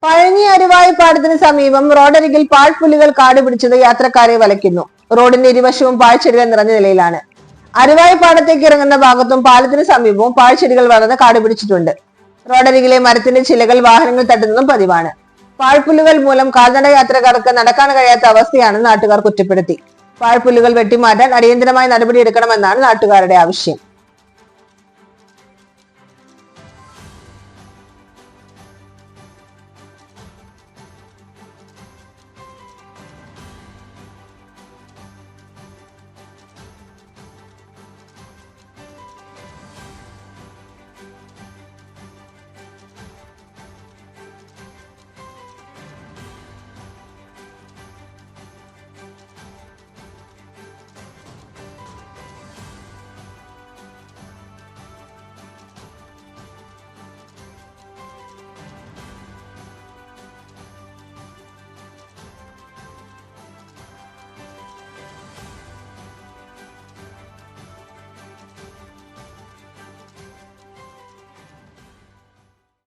പഴഞ്ഞി അരുവായിപ്പാടത്തിന് സമീപം റോഡരികിൽ പാഴ്പുല്ലുകൾ കാടുപിടിച്ചത് യാത്രക്കാരെ വലയ്ക്കുന്നു. റോഡിന്റെ ഇരുവശവും പാഴ്ചെടികൾ നിറഞ്ഞ നിലയിലാണ്. അരുവായിപ്പാടത്തേക്ക് ഇറങ്ങുന്ന ഭാഗത്തും പാലത്തിന് സമീപവും പാഴ്ചെടികൾ വളർന്ന് കാടുപിടിച്ചിട്ടുണ്ട്. റോഡരികിലെ മരത്തിന്റെ ചിലകൾ വാഹനങ്ങൾ തട്ടുന്നതും പതിവാണ്. പാഴ്പുല്ലുകൾ മൂലം കാൽനട യാത്രക്കാർക്ക് നടക്കാൻ കഴിയാത്ത അവസ്ഥയാണെന്ന് നാട്ടുകാർ കുറ്റപ്പെടുത്തി. പാഴ്പുല്ലുകൾ വെട്ടിമാറ്റാൻ അടിയന്തരമായി നടപടിയെടുക്കണമെന്നാണ് നാട്ടുകാരുടെ ആവശ്യം.